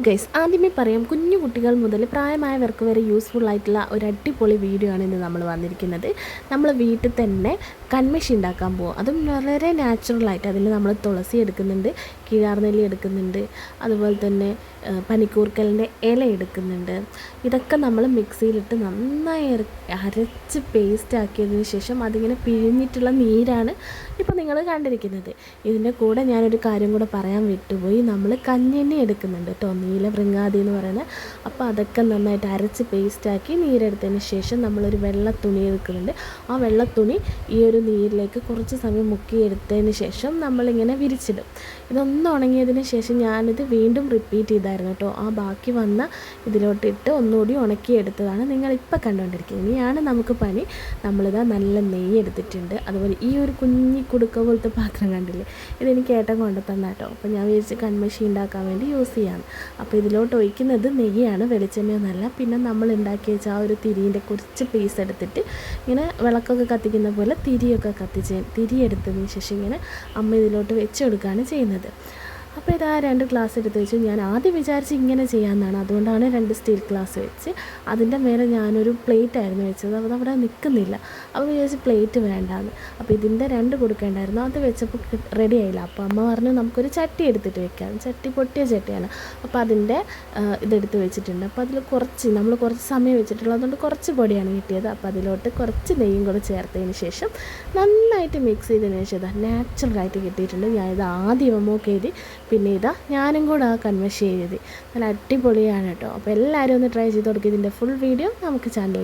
Guys, ആദ്യമേ പറയാം, കുഞ്ഞു കുട്ടികൾ മുതൽ പ്രായമായവർക്ക് വരെ യൂസ്ഫുൾ ആയിട്ടുള്ള ഒരു അടിപൊളി വീഡിയോ ആണ് ഇന്ന് നമ്മൾ വന്നിരിക്കുന്നത്. നമ്മൾ വീട്ടിൽ തന്നെ കൺമഷി ഉണ്ടാക്കാൻ പോകും. അതും വളരെ നാച്ചുറലായിട്ട്. അതിൽ നമ്മൾ തുളസി എടുക്കുന്നുണ്ട്, കീഴാർനെല്ലി എടുക്കുന്നുണ്ട്, അതുപോലെ തന്നെ പനിക്കൂർക്കലിൻ്റെ ഇല എടുക്കുന്നുണ്ട്. ഇതൊക്കെ നമ്മൾ മിക്സിയിലിട്ട് നന്നായി അരച്ച് പേസ്റ്റ് ആക്കിയതിന് ശേഷം അതിങ്ങനെ പിഴിഞ്ഞിട്ടുള്ള നീരാണ് ഇപ്പോൾ നിങ്ങൾ കണ്ടിരിക്കുന്നത്. ഇതിൻ്റെ കൂടെ ഞാനൊരു കാര്യം കൂടെ പറയാൻ വിട്ടുപോയി. നമ്മൾ കഞ്ഞെണ്ണ എടുക്കുന്നുണ്ട് കേട്ടോ, നീലവൃങ്ങാതി എന്ന് പറയുന്നത്. അപ്പോൾ അതൊക്കെ നന്നായിട്ട് അരച്ച് പേസ്റ്റാക്കി നീരെടുത്തതിന് ശേഷം നമ്മളൊരു വെള്ള തുണി എടുക്കുന്നുണ്ട്. ആ വെള്ള തുണി ഈ ഒരു നീരിലേക്ക് കുറച്ച് സമയം മുക്കിയെടുത്തതിന് ശേഷം നമ്മളിങ്ങനെ വിരിച്ചിടും. ഇതൊന്ന് ഉണങ്ങിയതിന് ശേഷം ഞാനിത് വീണ്ടും റിപ്പീറ്റ് ചെയ്തായിരുന്നു കേട്ടോ. ആ ബാക്കി വന്ന ഇതിലോട്ടിട്ട് ഒന്നുകൂടി ഉണക്കിയെടുത്തതാണ് നിങ്ങളിപ്പോൾ കണ്ടുകൊണ്ടിരിക്കുന്നത്. ഇനിയാണ് നമുക്ക് പണി. നമ്മളിതാ നല്ല നെയ്യ് എടുത്തിട്ടുണ്ട്. അതുപോലെ ഈ ഒരു കുഞ്ഞി കുടുക്ക പോലത്തെ പാത്രം കണ്ടില്ലേ, ഇതെനിക്ക് ഏട്ടൻ കൊണ്ടു തന്നെ കേട്ടോ. അപ്പോൾ ഞാൻ വിചാരിച്ച് കൺമഷി ഉണ്ടാക്കാൻ വേണ്ടി യൂസ് ചെയ്യാം. അപ്പോൾ ഇതിലോട്ട് ഒഴിക്കുന്നത് നെയ്യാണ്, വെളിച്ചെണ്ണയൊന്നല്ല. പിന്നെ നമ്മൾ ഉണ്ടാക്കി വെച്ച ആ ഒരു തിരീൻ്റെ കുറച്ച് പീസ് എടുത്തിട്ട് ഇങ്ങനെ വിളക്കൊക്കെ കത്തിക്കുന്ന പോലെ തിരിയൊക്കെ തിരിയെടുത്തതിന് ശേഷം ഇങ്ങനെ അമ്മ ഇതിലോട്ട് വെച്ച് കൊടുക്കുകയാണ് ചെയ്യുന്നത്. അപ്പോൾ ഇതാ 2 ഗ്ലാസ് എടുത്ത് വെച്ച് ഞാൻ ആദ്യം വിചാരിച്ച് ഇങ്ങനെ ചെയ്യാമെന്നാണ്. അതുകൊണ്ടാണ് 2 സ്റ്റീൽ ഗ്ലാസ് വെച്ച് അതിൻ്റെ മേലെ ഞാനൊരു പ്ലേറ്റ് ആയിരുന്നു വെച്ചത്. അതവിടെ നിൽക്കുന്നില്ല. അപ്പോൾ വിചാരിച്ച് പ്ലേറ്റ് വേണ്ടാന്ന്. അപ്പോൾ ഇതിൻ്റെ 2 കൊടുക്കേണ്ടായിരുന്നു. അത് വെച്ചപ്പോൾ റെഡി ആയില്ല. അപ്പോൾ അമ്മ പറഞ്ഞു നമുക്കൊരു ചട്ടി എടുത്തിട്ട് വെക്കാം. ചട്ടി പൊട്ടിയ ചട്ടിയാണ്. അപ്പോൾ അതിൻ്റെ ഇതെടുത്ത് വെച്ചിട്ടുണ്ട്. അപ്പോൾ അതിൽ നമ്മൾ കുറച്ച് സമയം വെച്ചിട്ടുള്ളത്, അതുകൊണ്ട് കുറച്ച് പൊടിയാണ് കിട്ടിയത്. അപ്പോൾ അതിലോട്ട് കുറച്ച് നെയ്യും കൂടെ ചേർത്തതിന് ശേഷം നന്നായിട്ട് മിക്സ് ചെയ്തതിന് ശേഷം ഇതാ നാച്ചുറലായിട്ട് കിട്ടിയിട്ടുണ്ട്. ഞാനിത് ആദ്യം അമ്മൊക്കെ എഴുതി, പിന്നെ ഇതാ ഞാനും കൂടെ ആ കൺമഷി എഴുതി. നല്ല അടിപൊളിയാണ് കേട്ടോ. അപ്പോൾ എല്ലാവരും ഒന്ന് ട്രൈ ചെയ്ത് കൊടുക്കുക. ഇതിൻ്റെ ഫുൾ വീഡിയോ നമുക്ക് ചാനലിൽ